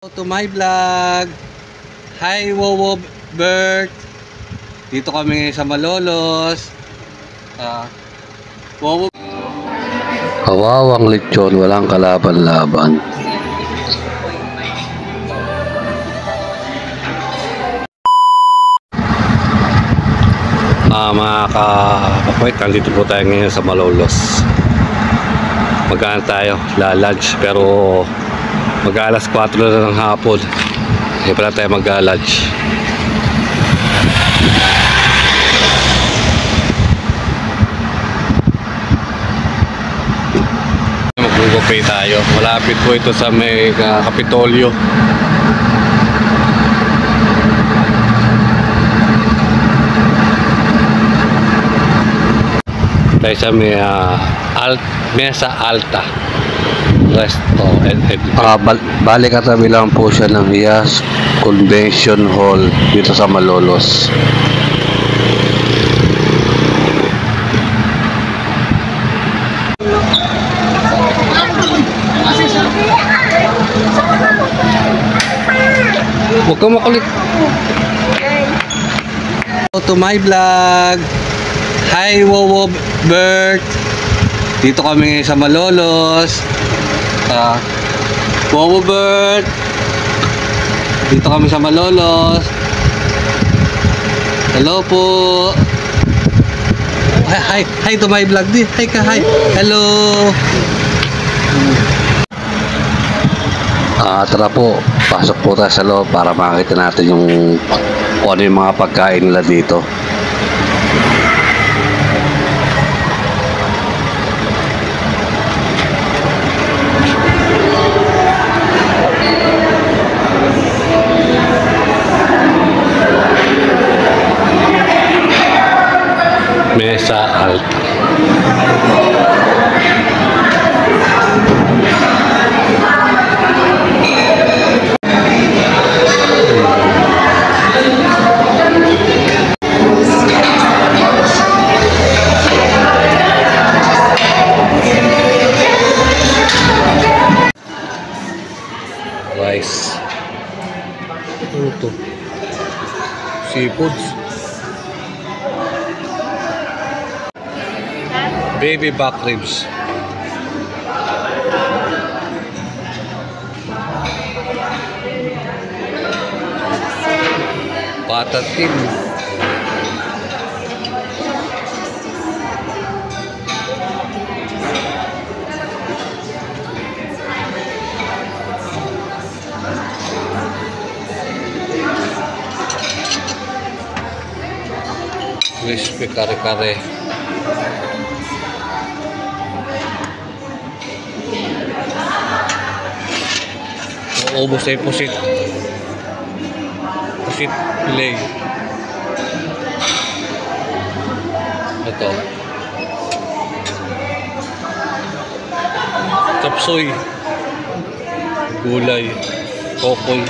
To my vlog. Hi Wowo Bert. Dito kami sa Malolos. Wowo. Kawawang lechon, walang kalaban-laban. Mga kapakwet, nandito po tayo ngayon sa Malolos. Magkaan tayo, lunch, pero mag-alas 4 na ng hapon. Hindi pala tayo mag-lunch. Mag-Google tayo. Malapit po ito sa may Kapitolyo. Tayo sa may Mesa Alta Resto balik katabi lang po siya ng IAS Convention Hall dito sa Malolos. Huwag ka makulit. To my vlog. Hi Wowo Bert. Dito kami sa Malolos. Wowo Bert. Dito kami sa Malolos. Hello po. Hi to my vlog din. Hi ka, hi. Hello. Tara po, pasok po tayo sa loob para makita natin yung ano yung mga pagkain nila dito. Mesa Alta. Rice. Ano to? Seafoods. Baby back ribs. Patatim. Crispy kare-kare. Ubos ay pusit fillet. Ito chapsoy, gulay, kokoy.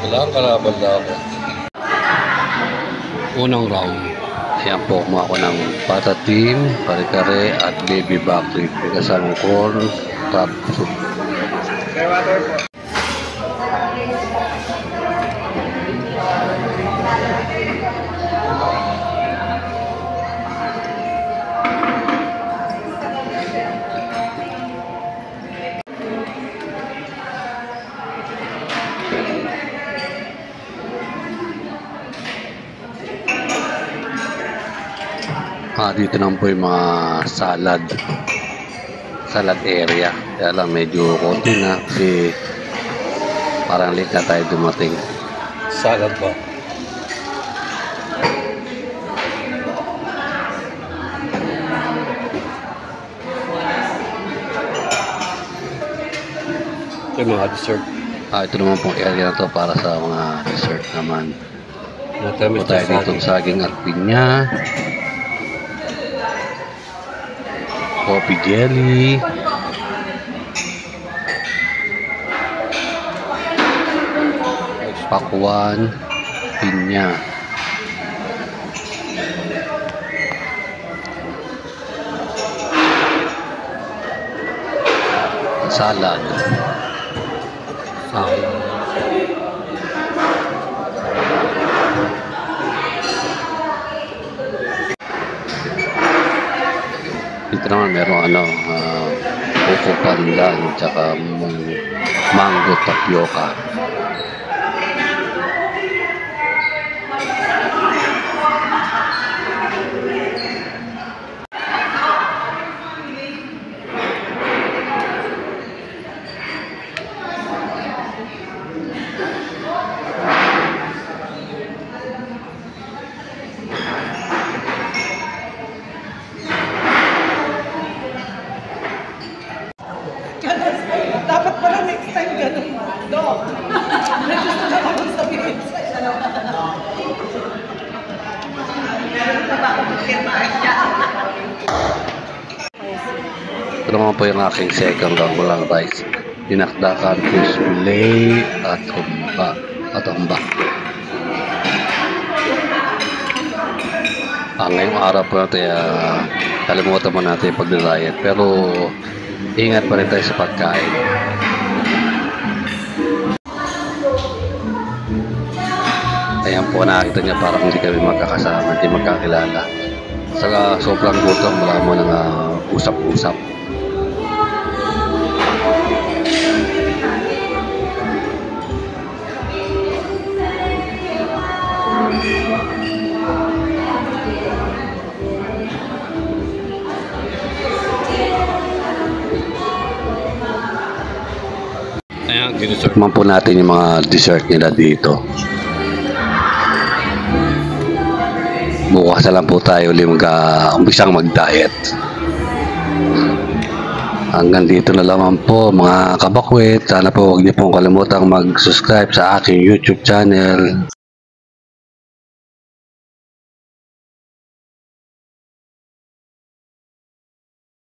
Wala ang kalaban-laban. Unang round. Ayan po, kumuha ko ng patatim, kare-kare at baby back rib. Kasamang corn, crab soup. Dito naman po yung mga salad area. Kaya lang medyo konti na kasi parang late na tayo dumating. Salad ba? Yung mga dessert. Ito naman pong area na to para sa mga dessert naman. Matamis Tayo na dito saging at pinya. Coffee jelly. Pakwan. Pinya. Salad. Dito naman meron buko pandan tsaka mango tapioca. Dapat pala next time ganun. Dok. May gusto na akong sabihin sa'yo. Meron pa ba akong kirmaan niya? Ito naman po yung aking second gangulang rice. Dinakdakan, fish fillet at humba. Ngayong araw po natin, kalimutan mo natin yung pag-diet. Pero ingat pa rin tayo sa pagkain. Ayan po, nakakita niya parang hindi kami magkakasama, hindi magkakilala. Saka sobrang gutom, wala mo nang usap-usap. Ayan, dessert. Tikman po natin yung mga dessert nila dito. Bukas na lang po tayo ulit umpisang mag-diet. Hanggang dito na lamang po mga kabakwit. Sana po huwag niyo pong kalimutang mag-subscribe sa aking YouTube channel.